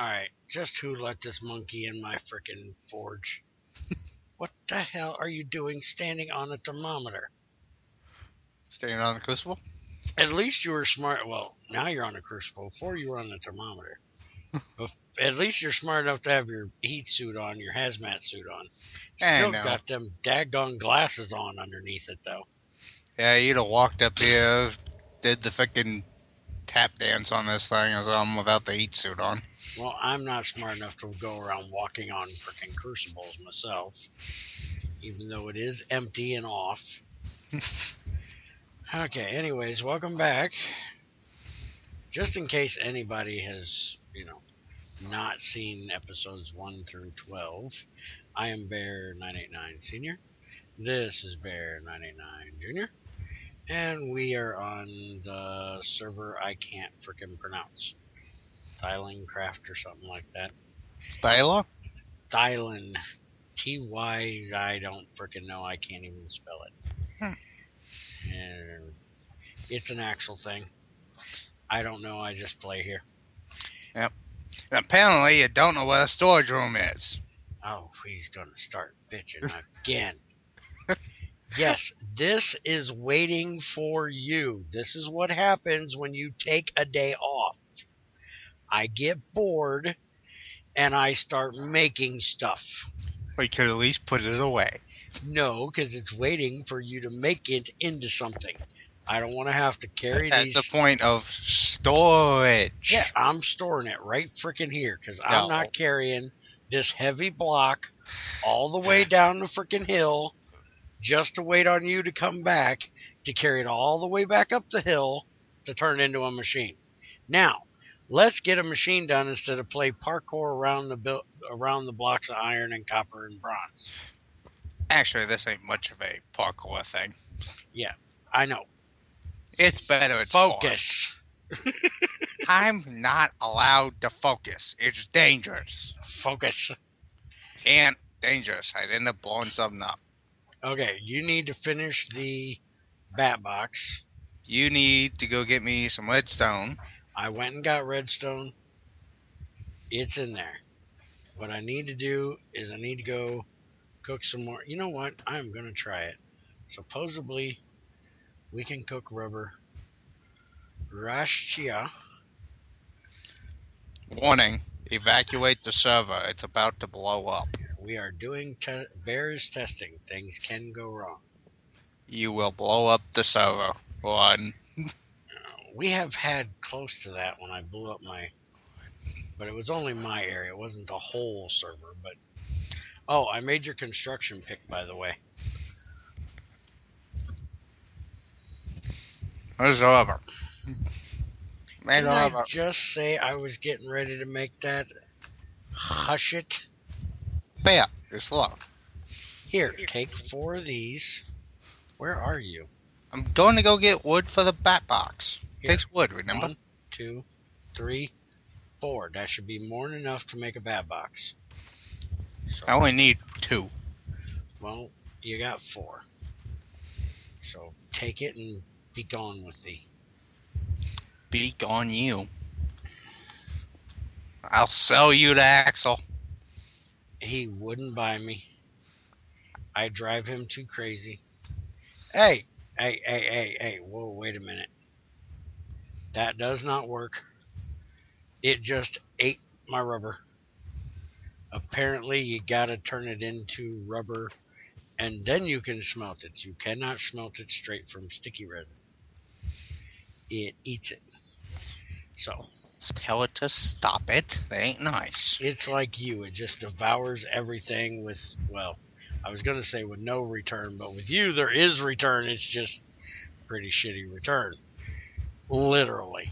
Alright, just who let this monkey in my frickin' forge? What the hell are you doing standing on a thermometer? Staying on the crucible? At least you were smart. Well, now you're on a crucible. Before you were on the thermometer. But at least you're smart enough to have your heat suit on, your hazmat suit on. I Still know. got them daggone glasses on underneath it, though. Yeah, you'd have walked up here, did the fucking tap dance on this thing as I'm without the heat suit on. Well, I'm not smart enough to go around walking on frickin' crucibles myself, even though it is empty and off. Okay, anyways, welcome back. Just in case anybody has, not seen episodes 1 through 12, I am Bear989 Senior. This is Bear989 Junior. And we are on the server I can't frickin' pronounce. Thylacraft or something like that. Thyla? Thylan. T-Y, I don't frickin' know. I can't even spell it. Hmm. And it's an Axel thing. I don't know. I just play here. Yep. And apparently you don't know where the storage room is. Oh, he's gonna start bitching again. Yes, this is waiting for you. This is what happens when you take a day off. I get bored and I start making stuff. We could at least put it away. No, because it's waiting for you to make it into something. I don't want to have to carry That's these. the point of storage. Yeah, I'm storing it right freaking here because I'm not carrying this heavy block all the way down the freaking hill just to wait on you to come back to carry it all the way back up the hill to turn it into a machine. Now, let's get a machine done instead of play parkour around the blocks of iron and copper and bronze. Actually, this ain't much of a parkour thing. Yeah, I know. It's better at Focus. I'm not allowed to focus. It's dangerous. Focus. Can't. Dangerous. I'd end up blowing something up. Okay, you need to finish the bat box. You need to go get me some redstone. I went and got redstone. It's in there. What I need to do is I need to go cook some more. You know what? I'm going to try it. Supposedly, we can cook rubber. Rashia. Warning. Evacuate the server. It's about to blow up. We are doing Bears testing. Things can go wrong. You will blow up the server. One. We have had close to that when I blew up my... But it was only my area. It wasn't the whole server. But oh, I made your construction pick, by the way. Where's the rubber? Didn't I just say I was getting ready to make that? Hush it. Yeah, it's low. Here, take 4 of these. Where are you? I'm going to go get wood for the bat box. Here. Takes wood, remember? 1, 2, 3, 4. That should be more than enough to make a bat box. So, I only need 2. Well, you got 4. So take it and be gone with thee. Be gone you. I'll sell you to Axel. He wouldn't buy me. I drive him too crazy. Hey. Whoa, wait a minute. That does not work. It just ate my rubber. Apparently, you gotta turn it into rubber, and then you can smelt it. You cannot smelt it straight from sticky resin. It eats it. So tell it to stop it. They ain't nice. It's like you. It just devours everything with, well, I was going to say with no return, but with you there is return. It's just pretty shitty return. Literally.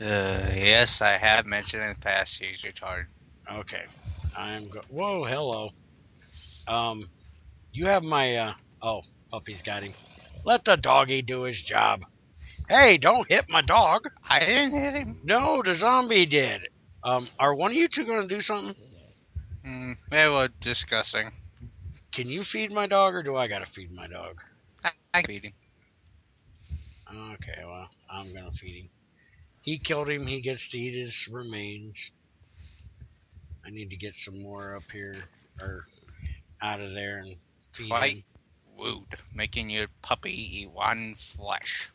Yes, I have mentioned in the past he's retarded. Okay. Whoa, hello. You have my, oh, puppy's got him. Let the doggy do his job. Hey, don't hit my dog. I didn't hit him. No, the zombie did. Are one of you two going to do something? They were discussing. Can you feed my dog, or do I got to feed my dog? I feed him. Okay, well, I'm going to feed him. He killed him. He gets to eat his remains. I need to get some more up here or out of there and feed Quite him. rude, making your puppy eat one flesh.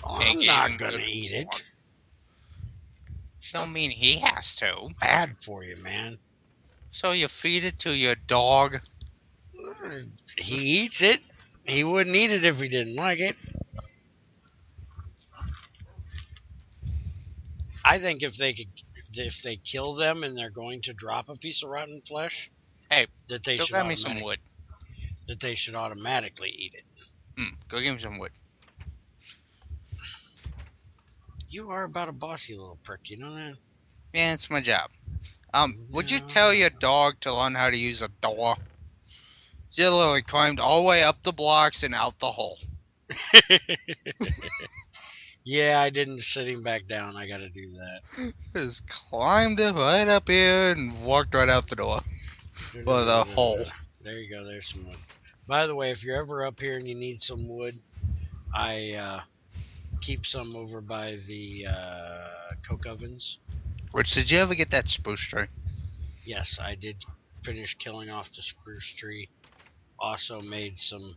Oh, They I'm gave not him gonna good eat pork. it. Don't Stuff mean he has to. bad for you, man. So you feed it to your dog? He eats it. He wouldn't eat it if he didn't like it. I think if they kill them and they're going to drop a piece of rotten flesh, Hey, that they go should grab me some wood. automatically eat it. Go give me some wood. You are about a bossy little prick, you know that? Yeah, it's my job. Would you No. tell your dog to learn how to use a door? She literally climbed all the way up the blocks and out the hole. Yeah, I didn't sit him back down. I got to do that. Just climbed it right up here and walked right out the door. Or the hole. There you go. There's some wood. By the way, if you're ever up here and you need some wood, I keep some over by the coke ovens. Which, did you ever get that spruce tree? Yes, I did finish killing off the spruce tree. Also made some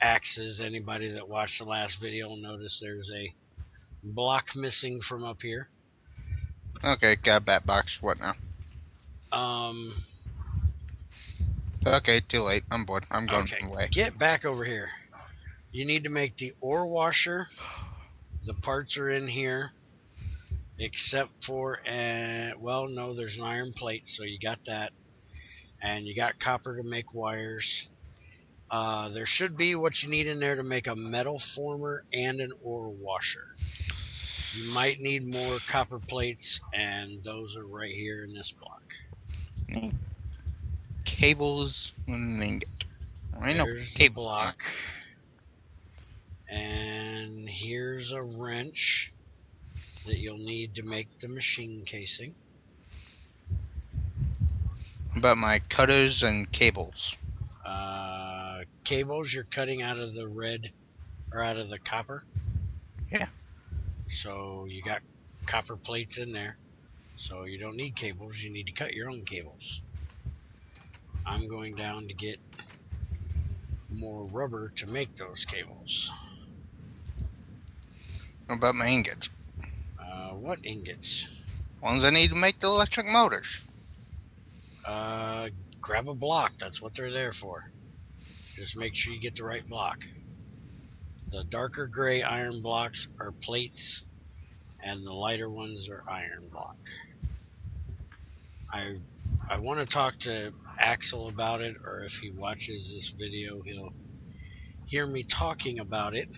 axes. Anybody that watched the last video will notice there's a block missing from up here. Okay, got a bat box. What now? Um, Okay, too late. I'm bored. I'm going okay, away. get back over here. You need to make the ore washer. The parts are in here, except for, well, no, there's an iron plate, so you got that. And you got copper to make wires. There should be what you need in there to make a metal former and an ore washer. You might need more copper plates, and those are right here in this block. Cables and ingot. There's the block. And here's a wrench that you'll need to make the machine casing. About my cutters and cables. Cables you're cutting out of the red or out of the copper. Yeah. So you got copper plates in there. So you don't need cables. You need to cut your own cables. I'm going down to get more rubber to make those cables. About my ingots. What ingots? Ones I need to make the electric motors. Grab a block. That's what they're there for. Just make sure you get the right block. The darker gray iron blocks are plates, and the lighter ones are iron block. I want to talk to Axel about it, or if he watches this video, he'll hear me talking about it.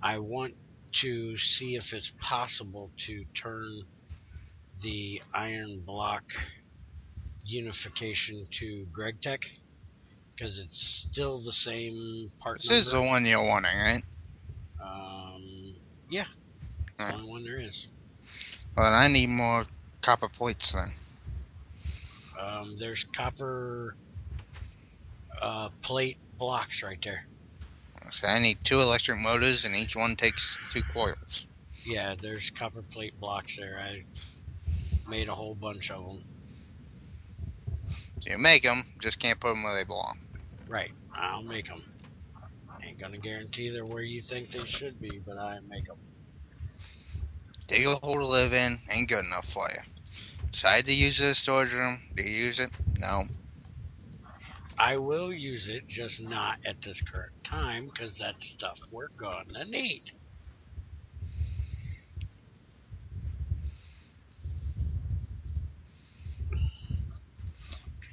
I want to see if it's possible to turn the iron block unification to Gregtech, because it's still the same part This number. is the one you're wanting, right? Yeah. The only one there is. Well, then I need more copper plates then. There's copper plate blocks right there. So I need 2 electric motors, and each one takes 2 coils. Yeah, there's copper plate blocks there. I made a whole bunch of them. So you make them, just can't put them where they belong. Right, I'll make them. Ain't gonna guarantee they're where you think they should be, but I make them. Dig a hole to live in ain't good enough for you. Decide to use it as a storage room. Do you use it? No. I will use it, just not at this current time, because that's stuff we're gonna need.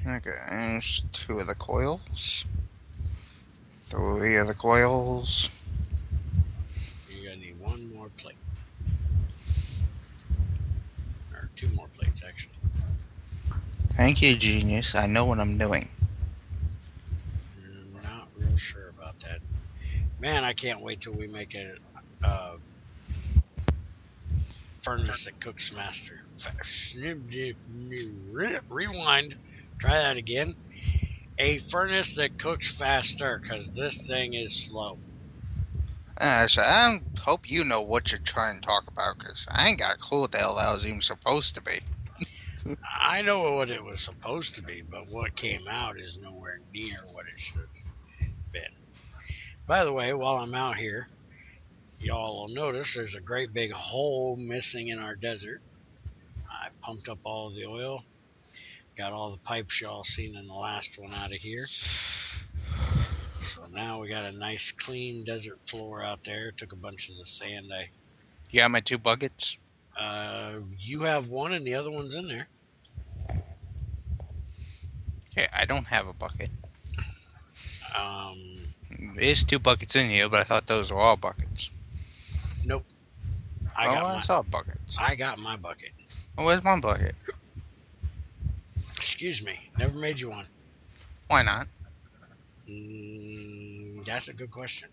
Okay, there's 2 of the coils. 3 of the coils. You're gonna need 1 more plate. Or 2 more plates, actually. Thank you, genius. I know what I'm doing. I'm not real sure about that. Man, I can't wait till we make a furnace that cooks faster. Rewind. Try that again. A furnace that cooks faster, because this thing is slow. So I hope you know what you're trying to talk about, because I ain't got a clue what the hell that was even supposed to be. I know what it was supposed to be, but what came out is nowhere near what it should have been. By the way, while I'm out here, y'all will notice there's a great big hole missing in our desert. I pumped up all of the oil, got all the pipes y'all seen in the last one out of here. So now we got a nice clean desert floor out there. Took a bunch of the sand. You got my 2 buckets? You have one and the other one's in there. Okay, I don't have a bucket. Um, There's 2 buckets in here, but I thought those were all buckets. nope. I saw buckets. I got my bucket. Oh, where's my bucket? Excuse me. Never made you one. Why not? That's a good question.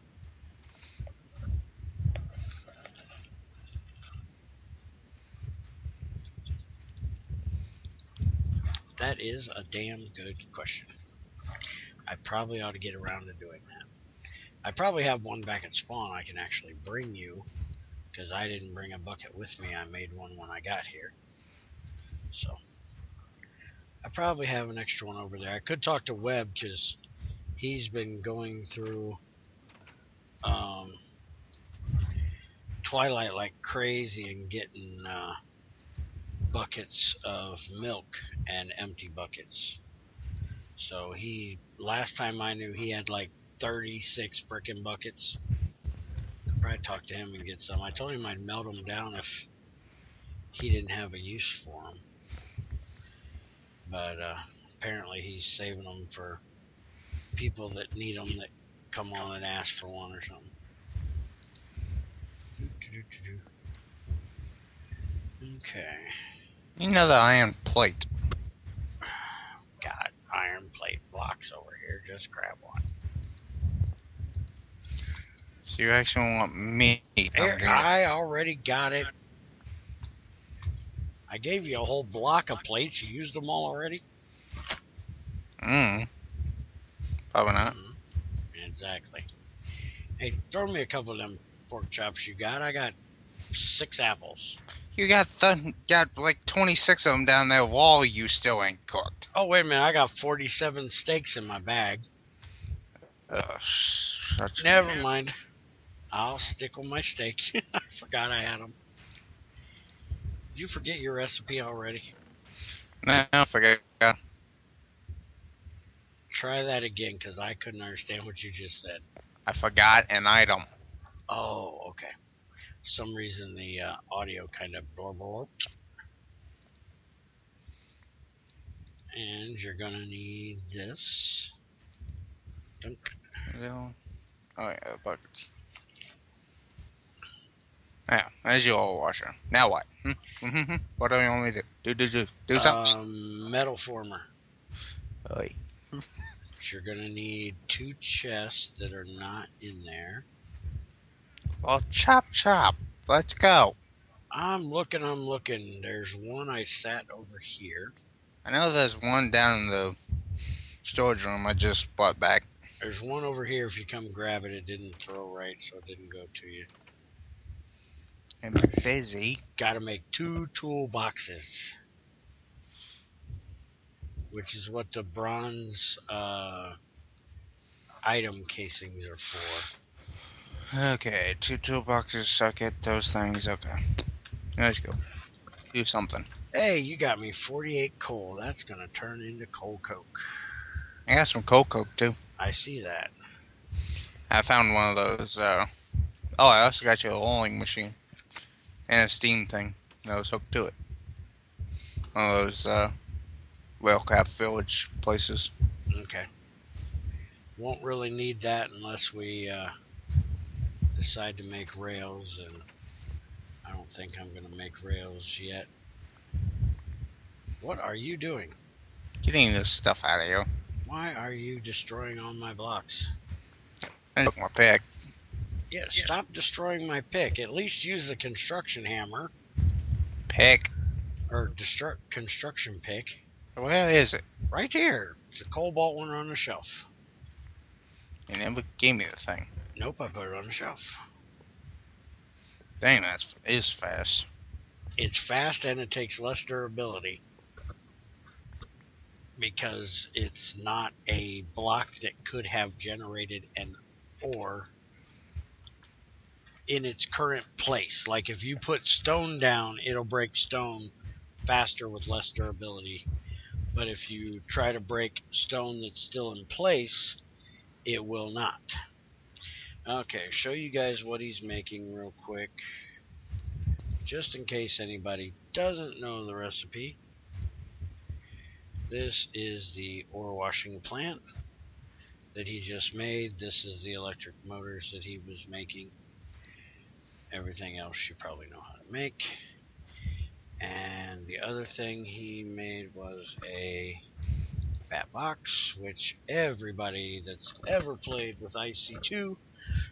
That is a damn good question. I probably ought to get around to doing that. I probably have one back at spawn I can actually bring you, because I didn't bring a bucket with me. I made one when I got here. So I probably have an extra one over there. I could talk to Webb because he's been going through Twilight like crazy and getting buckets of milk and empty buckets. So last time I knew, he had like 36 frickin' buckets. I'd probably talk to him and get some. I told him I'd melt them down if he didn't have a use for them. But apparently he's saving them for people that need them, that come on and ask for one or something. Okay. You know the iron plate. Got iron plate blocks over here. Just grab one. So you actually want meat? I already got it. I gave you a whole block of plates. You used them all already? Probably not. Exactly. Hey, throw me a couple of them pork chops you got. I got 6 apples. You got like 26 of them down there wall you still ain't cooked. Oh, wait a minute. I got 47 steaks in my bag. Never mind. I'll stick with my steak. I forgot I had them. Did you forget your recipe already? No, forget. Try that again, because I couldn't understand what you just said. I forgot an item. Oh, okay. For some reason the audio kind of blurbled. And you're gonna need this. Oh yeah, the buckets. Yeah, there's your oil washer. Now what? What do you want me to do? Do something. Metal former. Oy. You're gonna need 2 chests that are not in there. Well, chop. Let's go. I'm looking. There's one I sat over here. I know there's one down in the storage room I just bought back. There's one over here. If you come grab it, it didn't throw right, so it didn't go to you. I'm busy. Gotta make 2 toolboxes, which is what the bronze item casings are for. Okay, 2 toolboxes. I'll get those things. Okay. Let's go. Do something. Hey, you got me 48 coal. That's gonna turn into coal coke. I got some coke too. I see that. I found one of those. I also got you a rolling machine and a steam thing that was hooked to it. One of those Whalecraft Village places. Okay. Won't really need that unless we decide to make rails, and I don't think I'm gonna make rails yet. What are you doing? Getting this stuff out of here. Why are you destroying all my blocks? I took my pick. Yeah, stop destroying my pick. At least use the construction hammer. Pick? Or construction pick. Where is it? Right here. It's a cobalt one on the shelf. You never gave me the thing. Nope, I put it on the shelf. Dang, that is fast. It's fast and it takes less durability because it's not a block that could have generated an ore in its current place. Like if you put stone down, it'll break stone faster with less durability. But if you try to break stone that's still in place, it will not. Okay, show you guys what he's making real quick, just in case anybody doesn't know the recipe. This is the ore washing plant that he just made. This is the electric motors that he was making. Everything else you probably know how to make. And the other thing he made was a bat box, which everybody that's ever played with IC2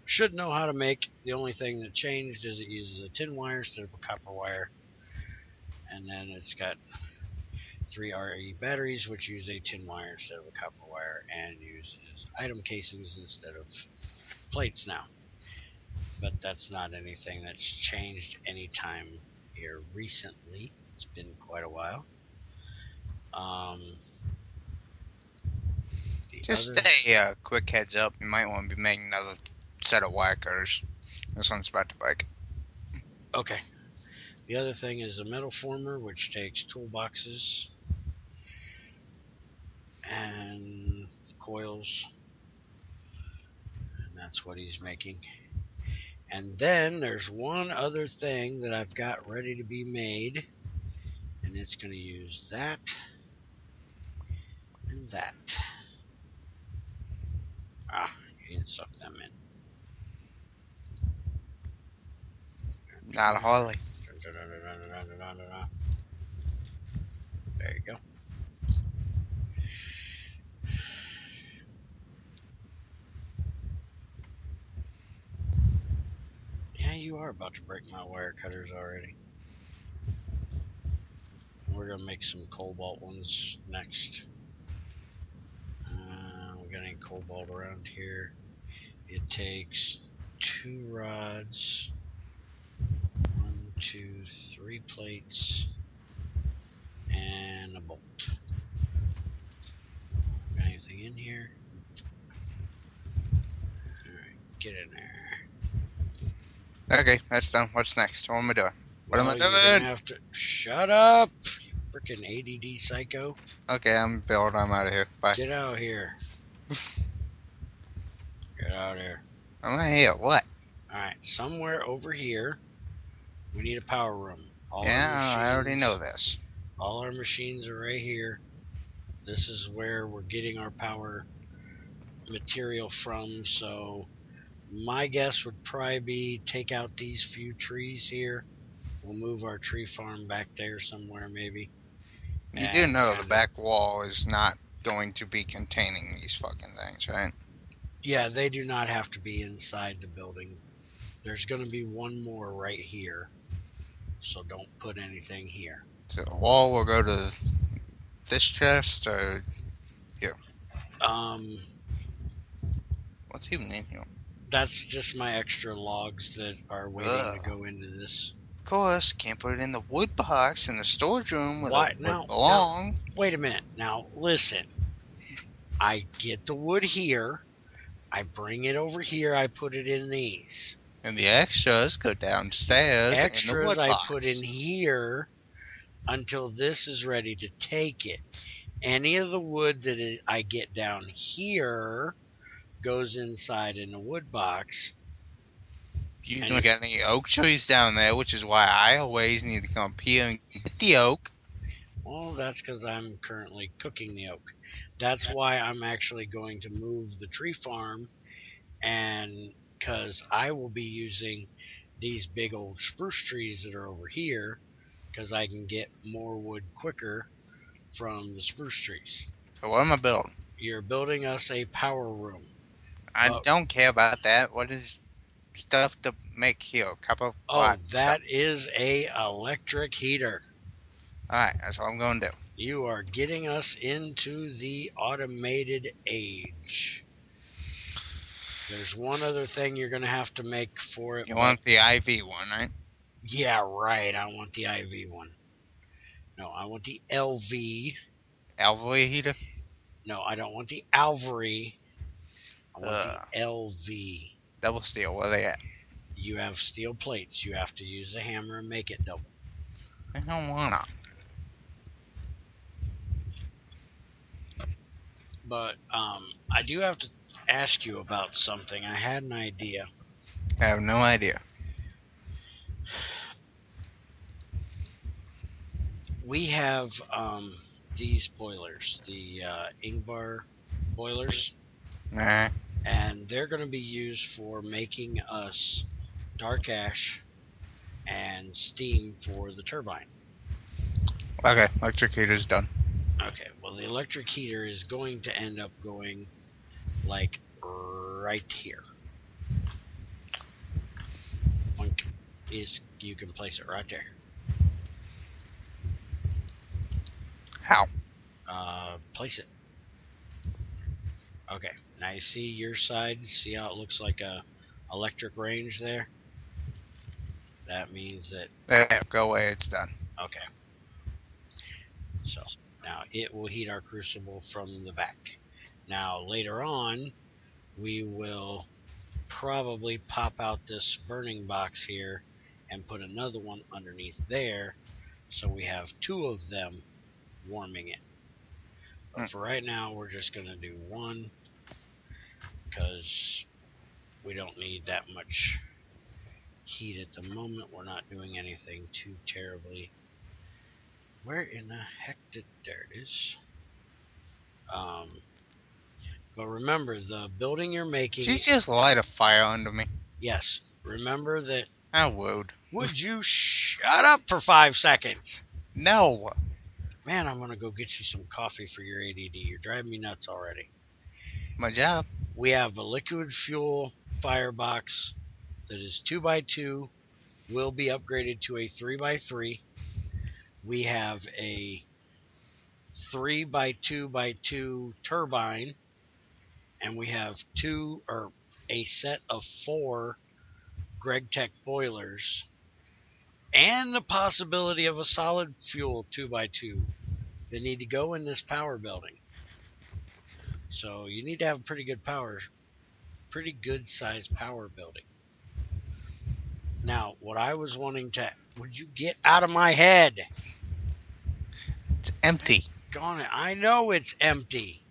should know how to make. The only thing that changed is it uses a tin wire instead of a copper wire. And then it's got 3 RE batteries, which use a tin wire instead of a copper wire, and uses item casings instead of plates now. But that's not anything that's changed anytime here recently. It's been quite a while. Just a quick heads up, you might want to be making another set of wire cutters. This one's about to break. Okay. The other thing is a metal former, which takes toolboxes and coils, and that's what he's making. And then there's one other thing that I've got ready to be made, and it's going to use that and that. Ah, you didn't suck them in. Not a Harley. There you go. Yeah, you are about to break my wire cutters already. We're going to make some cobalt ones next. We're going to need cobalt around here. It takes 2 rods, 1, 2, 3 plates, and a bolt. Got anything in here? Alright, get in there. Okay, that's done. What's next? What am I doing? What am I You're gonna doing? have to shut up, you freaking ADD psycho. Okay, I'm Bill. I'm out of here. Bye. Get out here. Get out here. I'm out here. What? Alright, somewhere over here, we need a power room. Yeah, I already know this. All our machines are right here. This is where we're getting our power material from, so my guess would probably be take out these few trees here. We'll move our tree farm back there somewhere maybe. You do know the back wall is not going to be containing these fucking things, right? Yeah, they do not have to be inside the building. There's going to be one more right here, so don't put anything here. So the wall will go to this chest or here? What's even in here? That's just my extra logs that are waiting to go into this. Of course, can't put it in the wood box in the storage room where it would belong. Now, wait a minute. Now, listen. I get the wood here. I bring it over here. I put it in these. And the extras go downstairs in the wood box. I put in here until this is ready to take it. Any of the wood that I get down here goes inside in the wood box. You don't get any oak trees down there, which is why I always need to come up here and get the oak. Well, that's because I'm currently cooking the oak. That's why I'm actually going to move the tree farm, and because I will be using these big old spruce trees that are over here, because I can get more wood quicker from the spruce trees. So what am I building? You're building us a power room. I don't care about that. What is stuff to make here? Copper. That is a electric heater. Alright, that's what I'm going to do. You are getting us into the automated age. There's one other thing you're going to have to make for it, You but want the IV one, right? yeah, right. I want the IV one. No, I want the LV. Alloy heater? No, I don't want the Alvery. I want the Uh, LV. double steel, where they at? You have steel plates. You have to use a hammer and make it double. I don't wanna. But I do have to ask you about something. I had an idea. I have no idea. We have these boilers, the Ingvar boilers, Nah. and they're going to be used for making us dark ash and steam for the turbine. Okay, electric heater's done. Okay, well, the electric heater is going to end up going like right here. You can place it right there. How? Place it. Okay, now you see your side. See how it looks like a electric range there? That means that, There, go away, it's done. okay. So now it will heat our crucible from the back. Now later on, we will probably pop out this burning box here and put another one underneath there, so we have two of them warming it. But for right now, we're just going to do one, because we don't need that much heat at the moment. We're not doing anything too terribly. Where in the heck there it is. But remember, the building you're making. Did you just light a fire under me? Yes. Remember that. I would. Would you shut up for 5 seconds? No. Man, I'm going to go get you some coffee for your ADD. You're driving me nuts already. My job. We have a liquid fuel firebox that is 2x2, will be upgraded to a 3x3. We have a 3x2x2 turbine, and we have a set of 4 Gregtech boilers, and the possibility of a solid fuel 2x2 that need to go in this power building. So you need to have a pretty good sized power building. Now, what I was wanting to, would you get out of my head? It's empty. Gone it. I know it's empty.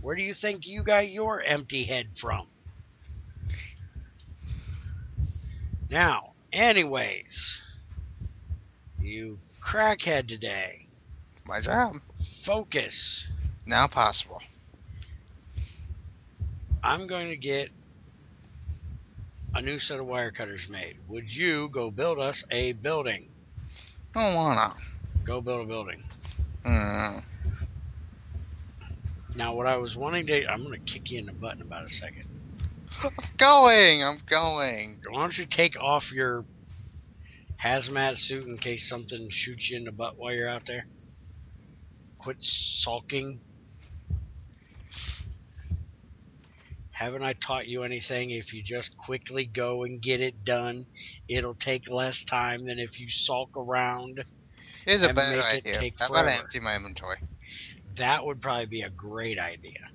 Where do you think you got your empty head from? Now, anyways, you crackhead today. My job. Focus. Now possible. I'm going to get a new set of wire cutters made. Would you go build us a building? I don't wanna. Go build a building. Mm. Now, what I was wanting to, I'm going to kick you in the butt in about a second. I'm going. Why don't you take off your hazmat suit in case something shoots you in the butt while you're out there? Quit sulking. Haven't I taught you anything? If you just quickly go and get it done, it'll take less time than if you sulk around. Here's a and better make it idea. take How about I forever. empty my inventory? That would probably be a great idea.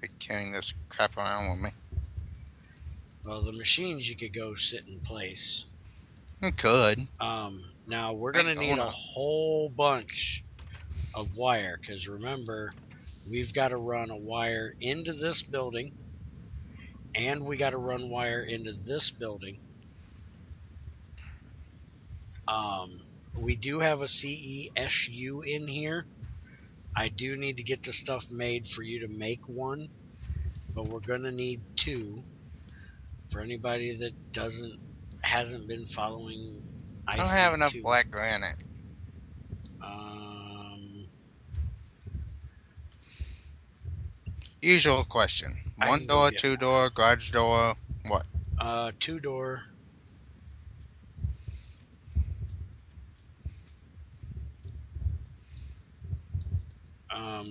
You're carrying this crap around with me. Well, the machines you could go sit in place. You could. Now we're going to need a whole bunch of wire, because remember, we've got to run a wire into this building, and we got to run wire into this building. We do have a CESU in here. I do need to get the stuff made for you to make one, but we're going to need 2 for anybody that hasn't been following IC2. I don't have enough black granite. Usual question. 1 door, 2 door, garage door, what? 2 door.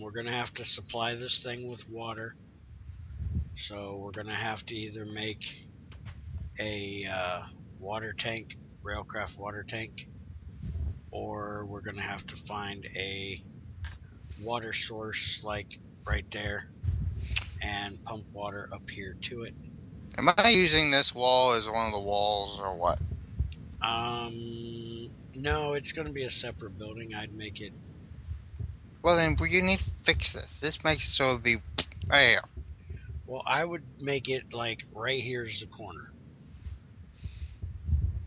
We're going to have to supply this thing with water. So we're going to have to either make a water tank, railcraft water tank, or we're going to have to find a water source like right there and pump water up here to it. Am I using this wall as one of the walls or what? No, it's going to be a separate building. I'd make it. Well, then you need to fix this. This makes it so it'll be there. Well, I would make it like right here's the corner.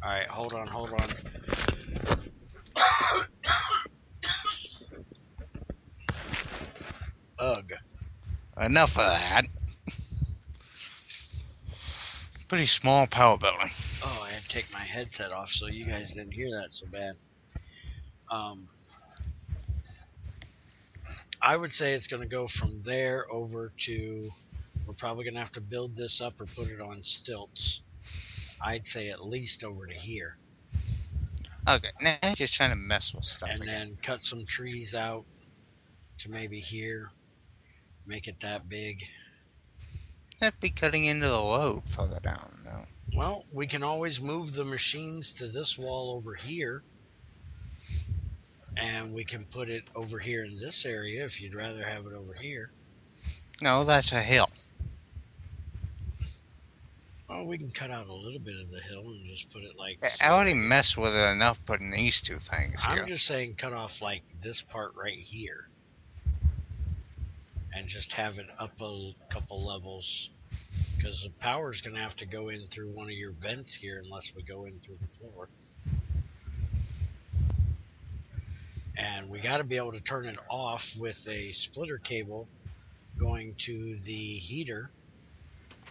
All right, hold on. Ugh. Enough of that. Pretty small power building. Oh, I had to take my headset off so you guys didn't hear that so bad. I would say it's going to go from there over to. We're probably going to have to build this up or put it on stilts. I'd say at least over to here. Okay, now you're just trying to mess with stuff And again. then cut some trees out to maybe here. Make it that big. That'd be cutting into the load further down, though. Well, we can always move the machines to this wall over here. And we can put it over here in this area if you'd rather have it over here. No, that's a hill. Well, we can cut out a little bit of the hill and just put it like. I already messed with it enough putting these two things here. I'm just saying cut off like this part right here. And just have it up a couple levels. Because the power is going to have to go in through one of your vents here unless we go in through the floor. And we got to be able to turn it off with a splitter cable going to the heater.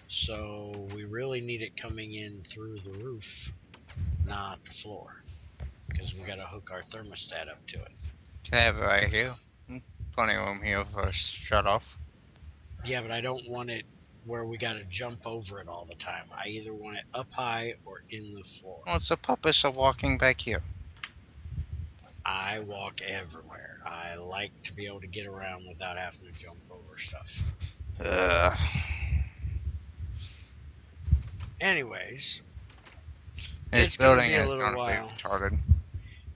So we really need it coming in through the roof, not the floor, because we got to hook our thermostat up to it. Can I have it right here? Plenty of room here for a shut off. Yeah, but I don't want it where we got to jump over it all the time. I either want it up high or in the floor. What's the purpose of walking back here? I walk everywhere. I like to be able to get around without having to jump over stuff. Anyways, This building is going to be retarded.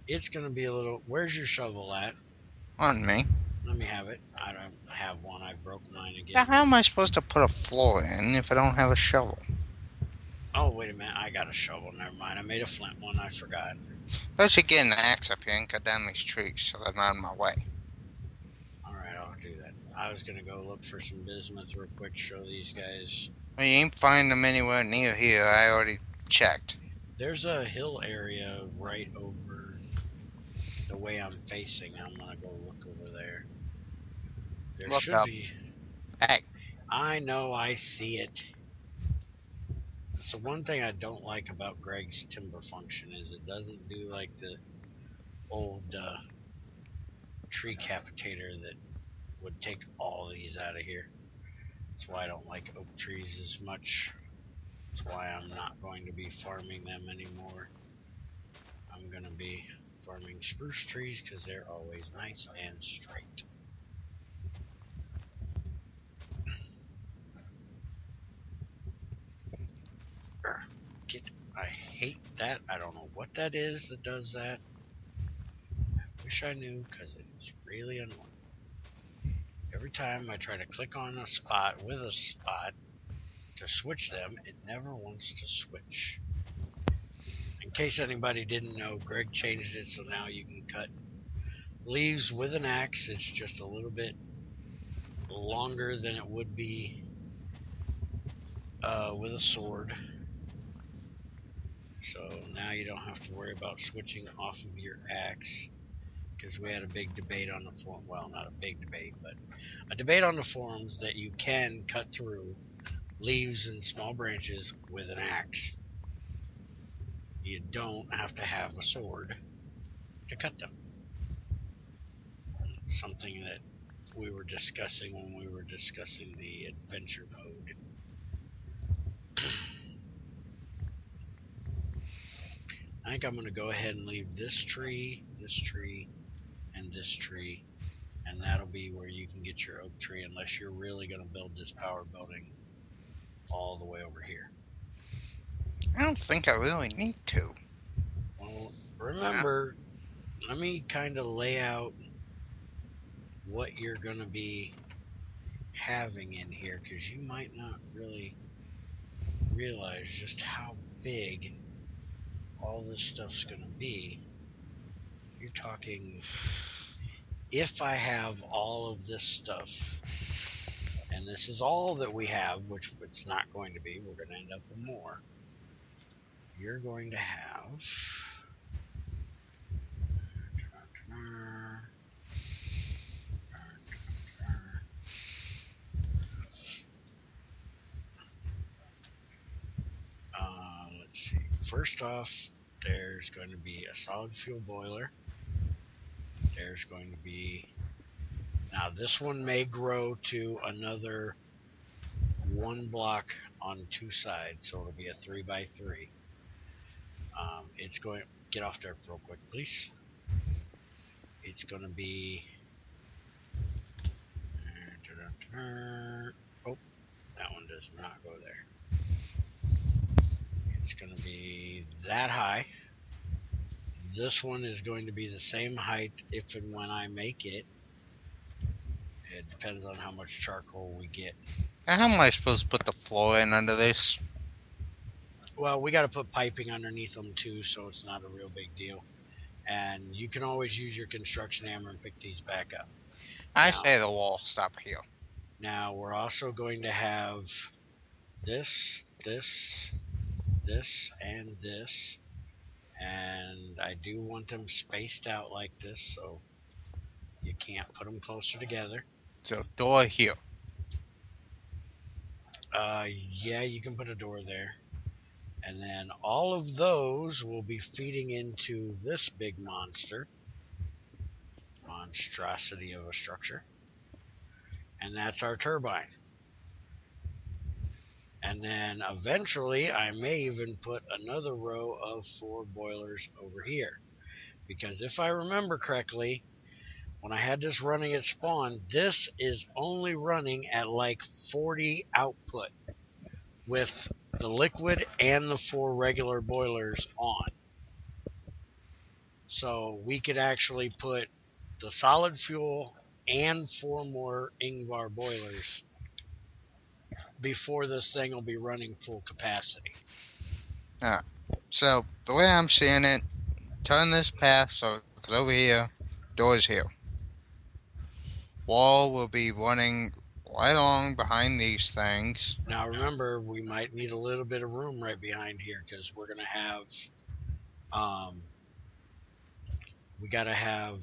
It's going to be a little. Where's your shovel at? On me. Let me have it. I don't have one. I broke mine again. Now, how am I supposed to put a floor in if I don't have a shovel? Oh, wait a minute. I got a shovel. Never mind. I made a flint one. I forgot. I should get an axe up here and cut down these trees so they're not in my way. Alright, I'll do that. I was going to go look for some bismuth real quick to show these guys. Well, you ain't find them anywhere near here. I already checked. There's a hill area right over the way I'm facing. I'm going to go look over there. There Look should up. be. Hey. I know. I see it. So one thing I don't like about Greg's timber function is it doesn't do like the old tree capitator that would take all these out of here. That's why I don't like oak trees as much. That's why I'm not going to be farming them anymore. I'm going to be farming spruce trees because they're always nice and straight. I hate that. I don't know what that is that does that. I wish I knew because it is really annoying. Every time I try to click on a spot with a spot to switch them, it never wants to switch. In case anybody didn't know, Greg changed it so now you can cut leaves with an axe. It's just a little bit longer than it would be with a sword. So now you don't have to worry about switching off of your axe, because we had a big debate on the forum. Well, not a big debate, but a debate on the forums that you can cut through leaves and small branches with an axe. You don't have to have a sword to cut them. Something that we were discussing when we were discussing the adventure mode. I think I'm going to go ahead and leave this tree, and this tree, and that'll be where you can get your oak tree unless you're really going to build this power building all the way over here. I don't think I really need to. Well, remember, let me kind of lay out what you're going to be having in here, because you might not really realize just how big all this stuff's going to be. You're talking, if I have all of this stuff, and this is all that we have, which it's not going to be, we're going to end up with more. You're going to have let's see. First off, there's going to be a solid fuel boiler. There's going to be, now this one may grow to another one block on two sides, so it'll be a 3x3. It's going, get off there real quick, please. It's going to be, oh, that one does not go there. It's going to be that high. This one is going to be the same height if and when I make it. It depends on how much charcoal we get. Now, how am I supposed to put the floor in under this? Well, we got to put piping underneath them too, so it's not a real big deal. And you can always use your construction hammer and pick these back up. I Now, say the wall stop here. Now we're also going to have this, this, this, and this. And I do want them spaced out like this, so you can't put them closer together. So door here. Yeah, you can put a door there. And then all of those will be feeding into this big monstrosity of a structure. And that's our turbine. And then eventually I may even put another row of 4 boilers over here. Because if I remember correctly, when I had this running at spawn, this is only running at like 40 output with the liquid and the 4 regular boilers on. So we could actually put the solid fuel and 4 more Ingvar boilers before this thing will be running full capacity. So the way I'm seeing it, turn this path so it's over here, doors here. Wall will be running right along behind these things. Now remember, we might need a little bit of room right behind here because we're going to have, we got to have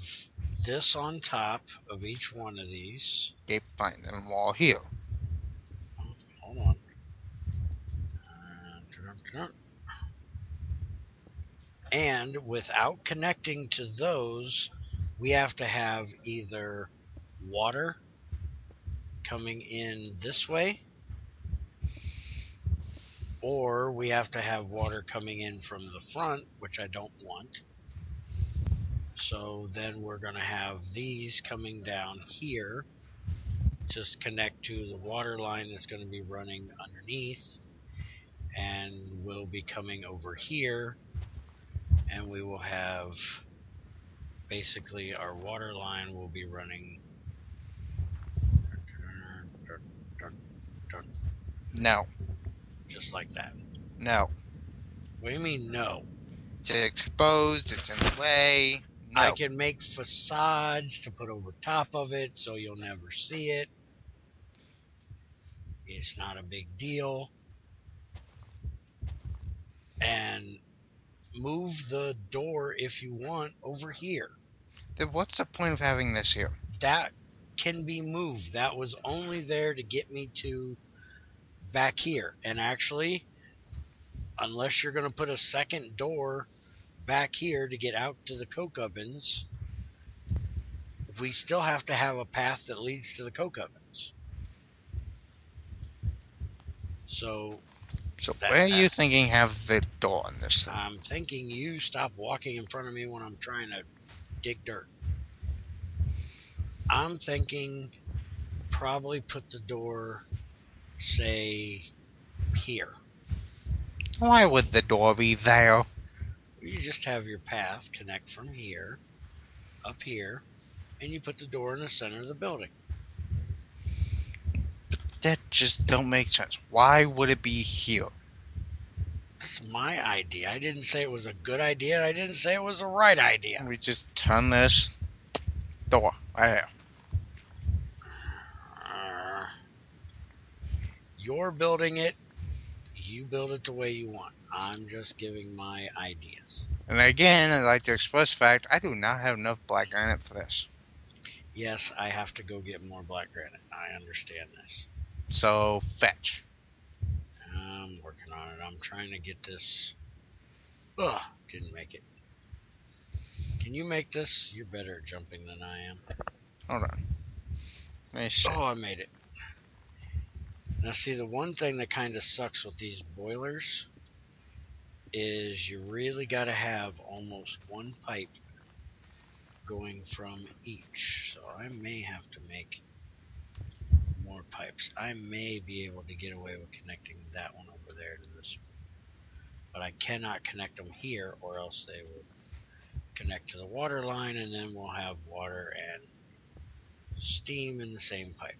this on top of each one of these. Okay, fine, then wall here. Hold on. And without connecting to those, we have to have either water coming in this way, or we have to have water coming in from the front, which I don't want. So then we're going to have these coming down here, just connect to the water line that's going to be running underneath, and we'll be coming over here, and we will have basically our water line will be running No. just like that. No. What do you mean no? It's exposed, it's in the way. No. I can make facades to put over top of it so you'll never see it. It's not a big deal. And move the door if you want over here. Then what's the point of having this here? That can be moved. That was only there to get me to back here. And actually, unless you're going to put a second door back here to get out to the coke ovens, we still have to have a path that leads to the coke ovens. So where are you thinking have the door on this thing? I'm thinking you stop walking in front of me when I'm trying to dig dirt. I'm thinking probably put the door, say, here. Why would the door be there? You just have your path connect from here, up here, and you put the door in the center of the building. That just don't make sense. Why would it be here? That's my idea. I didn't say it was a good idea, and I didn't say it was the right idea. We just turn this door right here. You're building it. You build it the way you want. I'm just giving my ideas. And again, I'd like to express the fact I do not have enough black granite for this. Yes, I have to go get more black granite. I understand this. So fetch. I'm working on it. I'm trying to get this. Ugh, didn't make it. Can you make this? You're better at jumping than I am. Hold on. Let me see. Oh, I made it. Now, see, the one thing that kind of sucks with these boilers is you really got to have almost one pipe going from each. So I may have to make more pipes. I may be able to get away with connecting that one over there to this one. But I cannot connect them here, or else they will connect to the water line, and then we'll have water and steam in the same pipe.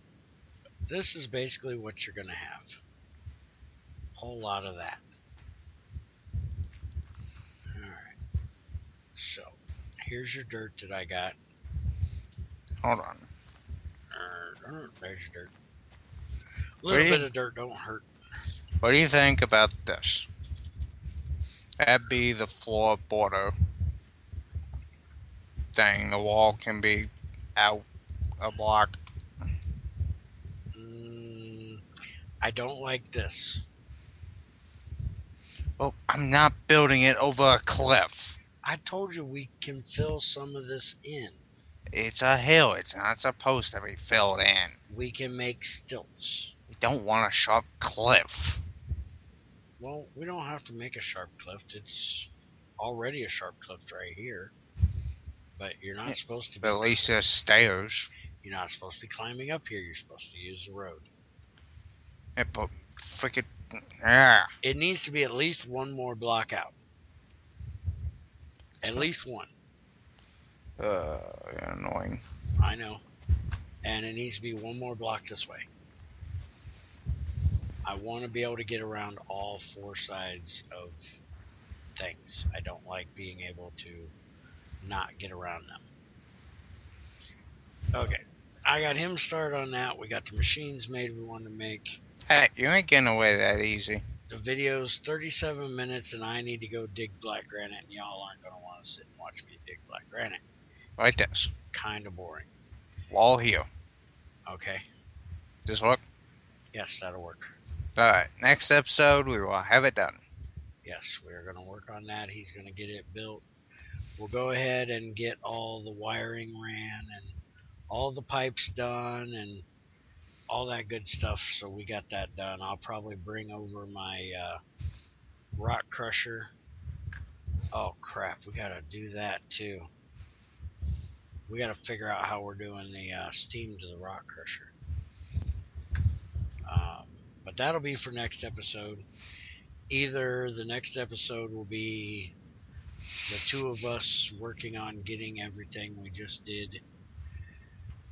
This is basically what you're going to have. A whole lot of that. Alright. So, here's your dirt that I got. Hold on. There's your dirt. A little bit of dirt don't hurt. What do you think about this? That'd be the floor border thing. The wall can be out a block. I don't like this. Well, I'm not building it over a cliff. I told you we can fill some of this in. It's a hill. It's not supposed to be filled in. We can make stilts. We don't want a sharp cliff. Well, we don't have to make a sharp cliff. It's already a sharp cliff right here. But you're not supposed to be. But at least there's stairs. You're not supposed to be climbing up here. You're supposed to use the road. Yeah, but freaking. Yeah. It needs to be at least one more block out. At least one. Annoying. I know. And it needs to be one more block this way. I want to be able to get around all four sides of things. I don't like being able to not get around them. Okay. I got him started on that. We got the machines made we wanted to make. Hey, you ain't getting away that easy. The video's 37 minutes, and I need to go dig black granite, and y'all aren't going to want to sit and watch me dig black granite. Like this. Kind of boring. Wall here. Okay. This work? Yes, that'll work. Alright, next episode we will have it done. Yes, we're going to work on that. He's going to get it built. We'll go ahead and get all the wiring ran and all the pipes done and all that good stuff. So we got that done. I'll probably bring over my rock crusher. Oh crap, we got to do that too. We got to figure out how we're doing the steam to the rock crusher. But that'll be for next episode. Either the next episode will be the two of us working on getting everything we just did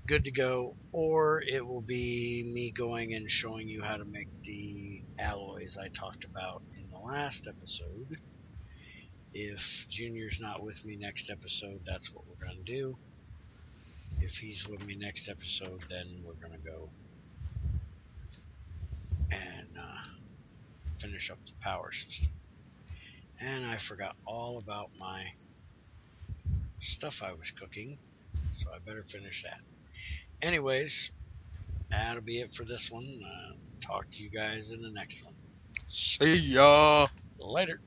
good to go, or it will be me going and showing you how to make the alloys I talked about in the last episode. If Junior's not with me next episode, that's what we're going to do. If he's with me next episode, then we're going to go and finish up the power system. And I forgot all about my stuff I was cooking, so I better finish that. Anyways, that'll be it for this one. Talk to you guys in the next one. See ya. Later.